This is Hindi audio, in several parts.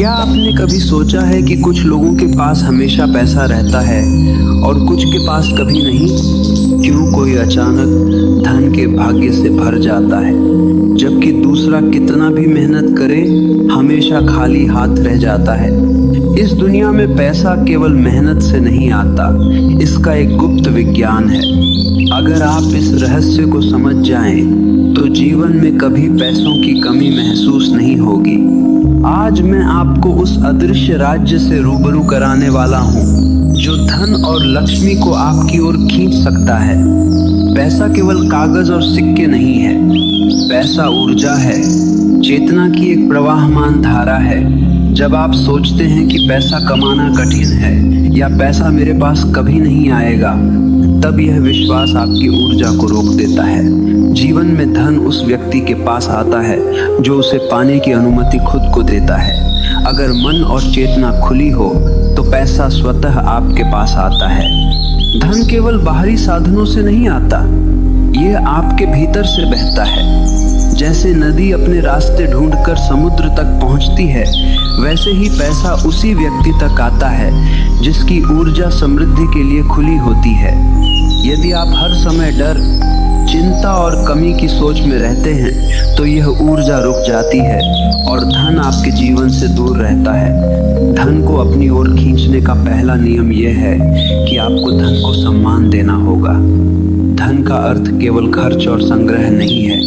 क्या आपने कभी सोचा है कि कुछ लोगों के पास हमेशा पैसा रहता है और कुछ के पास कभी नहीं? क्यों कोई अचानक धन के भाग्य से भर जाता है, जबकि दूसरा कितना भी मेहनत करे हमेशा खाली हाथ रह जाता है? इस दुनिया में पैसा केवल मेहनत से नहीं आता, इसका एक गुप्त विज्ञान है। अगर आप इस रहस्य को समझ जाएं, तो जीवन में कभी पैसों की कमी महसूस नहीं होगी। आज मैं आपको उस अदृश्य राज्य से रूबरू कराने वाला हूँ, जो धन और लक्ष्मी को आपकी ओर खींच सकता है। पैसा केवल कागज और सिक्के नहीं है, पैसा ऊर्जा है, चेतना की एक प्रवाहमान धारा है। जब आप सोचते हैं कि पैसा कमाना कठिन है या पैसा मेरे पास कभी नहीं आएगा, तब यह विश्वास आपकी ऊर्जा को रोक देता है। जीवन में धन उस व्यक्ति के पास आता है जो उसे पाने की अनुमति खुद को देता है। अगर मन और चेतना खुली हो तो पैसा स्वतः आपके पास आता है। धन केवल बाहरी साधनों से नहीं आता, यह आपके भीतर से बहता है। जैसे नदी अपने रास्ते ढूंढकर समुद्र तक पहुंचती है, वैसे ही पैसा उसी व्यक्ति तक आता है जिसकी ऊर्जा समृद्धि के लिए खुली होती है। यदि आप हर समय डर, चिंता और कमी की सोच में रहते हैं, तो यह ऊर्जा रुक जाती है और धन आपके जीवन से दूर रहता है। धन को अपनी ओर खींचने का पहला नियम यह है कि आपको धन को सम्मान देना होगा। धन का अर्थ केवल खर्च और संग्रह नहीं है।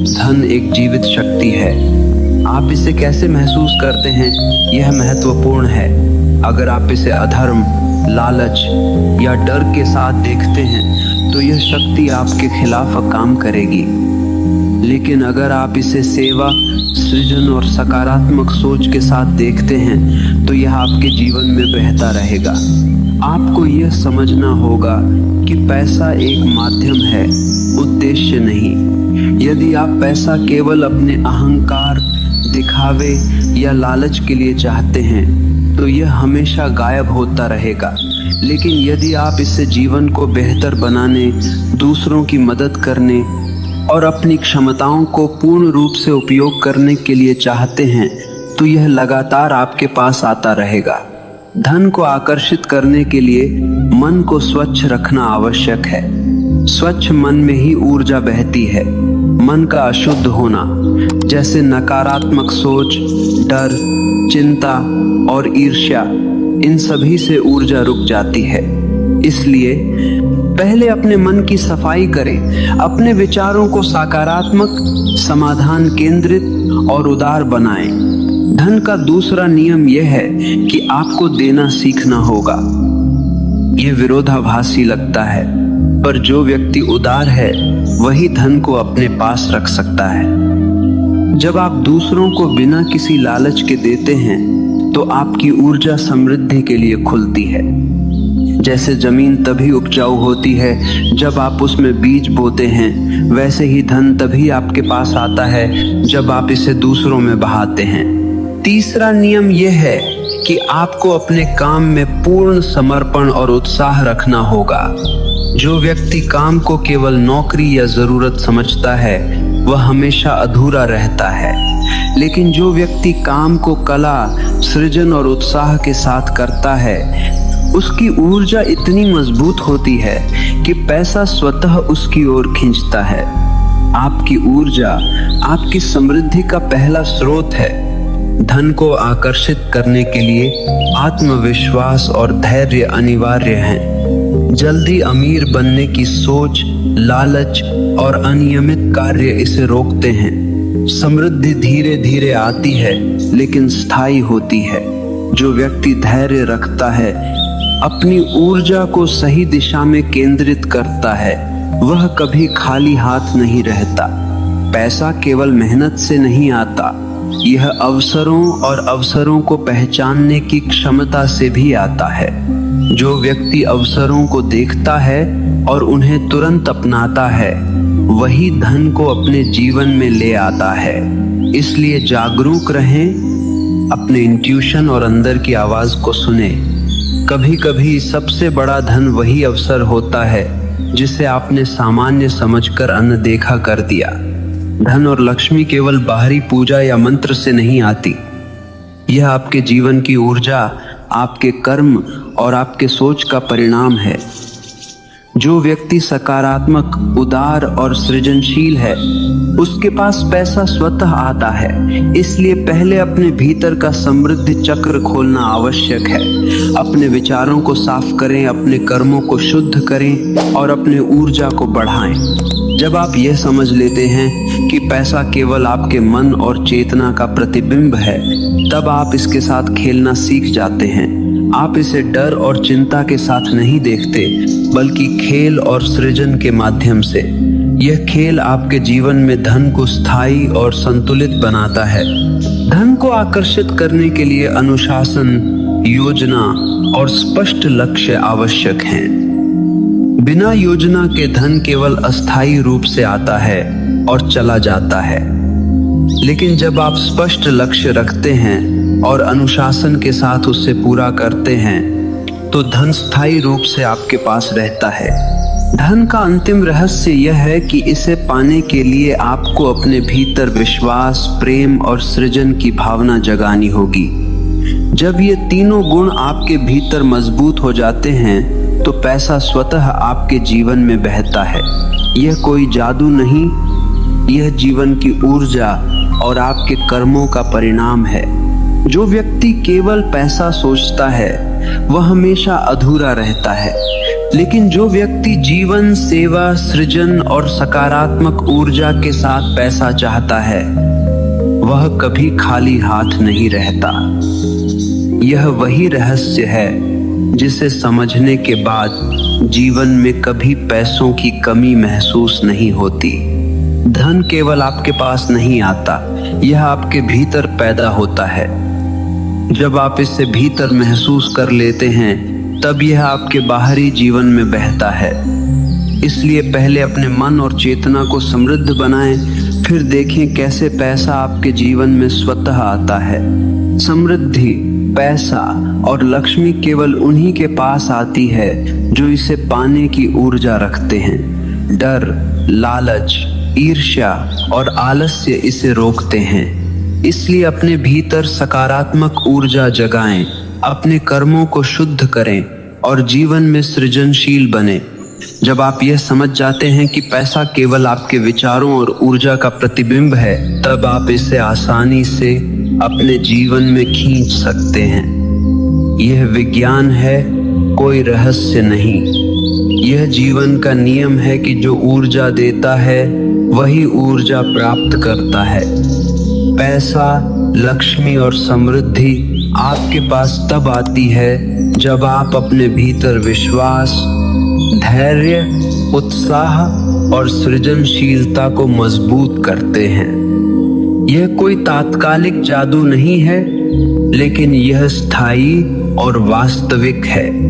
धन एक जीवित शक्ति है। आप इसे कैसे महसूस करते हैं, यह महत्वपूर्ण है। अगर आप इसे अधर्म, लालच या डर के साथ देखते हैं, तो यह शक्ति आपके खिलाफ काम करेगी। लेकिन अगर आप इसे सेवा, सृजन और सकारात्मक सोच के साथ देखते हैं, तो यह आपके जीवन में बहता रहेगा। आपको यह समझना होगा कि पैसा एक माध्यम है, उद्देश्य नहीं। यदि आप पैसा केवल अपने अहंकार, दिखावे या लालच के लिए चाहते हैं, तो यह हमेशा गायब होता रहेगा। लेकिन यदि आप इसे जीवन को बेहतर बनाने, दूसरों की मदद करने और अपनी क्षमताओं को पूर्ण रूप से उपयोग करने के लिए चाहते हैं, तो यह लगातार आपके पास आता रहेगा। धन को आकर्षित करने के लिए मन को स्वच्छ रखना आवश्यक है। स्वच्छ मन में ही ऊर्जा बहती है। मन का अशुद्ध होना, जैसे नकारात्मक सोच, डर, चिंता और ईर्ष्या, इन सभी से ऊर्जा रुक जाती है। इसलिए पहले अपने मन की सफाई करें। अपने विचारों को सकारात्मक, समाधान केंद्रित और उदार बनाएं। धन का दूसरा नियम यह है कि आपको देना सीखना होगा। यह विरोधाभासी लगता है, पर जो व्यक्ति उदार है वही धन को अपने पास रख सकता है। जब आप दूसरों को बिना किसी लालच के देते हैं, तो आपकी ऊर्जा समृद्धि के लिए खुलती है। जैसे जमीन तभी उपजाऊ होती है जब आप उसमें बीज बोते हैं, वैसे ही धन तभी आपके पास आता है जब आप इसे दूसरों में बहाते हैं। तीसरा नियम यह है कि आपको अपने काम में पूर्ण समर्पण और उत्साह रखना होगा। जो व्यक्ति काम को केवल नौकरी या जरूरत समझता है, वह हमेशा अधूरा रहता है। लेकिन जो व्यक्ति काम को कला, सृजन और उत्साह के साथ करता है, उसकी ऊर्जा इतनी मजबूत होती है कि पैसा स्वतः उसकी ओर खींचता है। आपकी ऊर्जा आपकी समृद्धि का पहला स्रोत है। धन को आकर्षित करने के लिए आत्मविश्वास और धैर्य अनिवार्य हैं। जल्दी अमीर बनने की सोच, लालच और अनियमित कार्य इसे रोकते हैं। समृद्धि धीरे धीरे आती है, लेकिन स्थायी होती है। जो व्यक्ति धैर्य रखता है, अपनी ऊर्जा को सही दिशा में केंद्रित करता है, वह कभी खाली हाथ नहीं रहता। पैसा केवल मेहनत से नहीं आता, यह अवसरों और अवसरों को पहचानने की क्षमता से भी आता है। जो व्यक्ति अवसरों को देखता है और उन्हें तुरंत अपनाता है, वही धन को अपने जीवन में ले आता है। इसलिए जागरूक रहें, अपने इंट्यूशन और अंदर की आवाज को सुने। कभी कभी सबसे बड़ा धन वही अवसर होता है जिसे आपने सामान्य समझकर अनदेखा कर दिया। धन और लक्ष्मी केवल बाहरी पूजा या मंत्र से नहीं आती, यह आपके जीवन की ऊर्जा, आपके कर्म और आपके सोच का परिणाम है। जो व्यक्ति सकारात्मक, उदार और सृजनशील है, उसके पास पैसा स्वतः आता है। इसलिए पहले अपने भीतर का समृद्धि चक्र खोलना आवश्यक है। अपने विचारों को साफ करें, अपने कर्मों को शुद्ध करें और अपने ऊर्जा को बढ़ाएं। जब आप यह समझ लेते हैं कि पैसा केवल आपके मन और चेतना का प्रतिबिंब है, तब आप इसके साथ खेलना सीख जाते हैं। आप इसे डर और चिंता के साथ नहीं देखते, बल्कि खेल और सृजन के माध्यम से। यह खेल आपके जीवन में धन को स्थायी और संतुलित बनाता है। धन को आकर्षित करने के लिए अनुशासन, योजना और स्पष्ट लक्ष्य आवश्यक हैं। बिना योजना के धन केवल अस्थायी रूप से आता है और चला जाता है। लेकिन जब आप स्पष्ट लक्ष्य रखते हैं और अनुशासन के साथ उससे पूरा करते हैं, तो धन स्थायी रूप से आपके पास रहता है। धन का अंतिम रहस्य यह है कि इसे पाने के लिए आपको अपने भीतर विश्वास, प्रेम और सृजन की भावना जगानी होगी। जब ये तीनों गुण आपके भीतर मजबूत हो जाते हैं, तो पैसा स्वतः आपके जीवन में बहता है। यह कोई जादू नहीं, यह जीवन की ऊर्जा और आपके कर्मों का परिणाम है। जो व्यक्ति केवल पैसा सोचता है, वह हमेशा अधूरा रहता है। लेकिन जो व्यक्ति जीवन, सेवा, सृजन और सकारात्मक ऊर्जा के साथ पैसा चाहता है, वह कभी खाली हाथ नहीं रहता। यह वही रहस्य है जिसे समझने के बाद जीवन में कभी पैसों की कमी महसूस नहीं होती। धन केवल आपके पास नहीं आता, यह आपके भीतर पैदा होता है। जब आप इसे भीतर महसूस कर लेते हैं, तब यह आपके बाहरी जीवन में बहता है। इसलिए पहले अपने मन और चेतना को समृद्ध बनाएं, फिर देखें कैसे पैसा आपके जीवन में स्वतः आता है। समृद्धि, पैसा और लक्ष्मी केवल उन्हीं के पास आती है जो इसे पाने की ऊर्जा रखते हैं। डर, लालच, ईर्ष्या और आलस्य इसे रोकते हैं। इसलिए अपने भीतर सकारात्मक ऊर्जा जगाएं, अपने कर्मों को शुद्ध करें और जीवन में सृजनशील बने। जब आप यह समझ जाते हैं कि पैसा केवल आपके विचारों और ऊर्जा का प्रतिबिंब है, तब आप इसे आसानी से अपने जीवन में खींच सकते हैं। यह विज्ञान है, कोई रहस्य नहीं। यह जीवन का नियम है कि जो ऊर्जा देता है, वही ऊर्जा प्राप्त करता है। पैसा, लक्ष्मी और समृद्धि आपके पास तब आती है जब आप अपने भीतर विश्वास, धैर्य, उत्साह और सृजनशीलता को मजबूत करते हैं। यह कोई तात्कालिक जादू नहीं है, लेकिन यह स्थायी और वास्तविक है।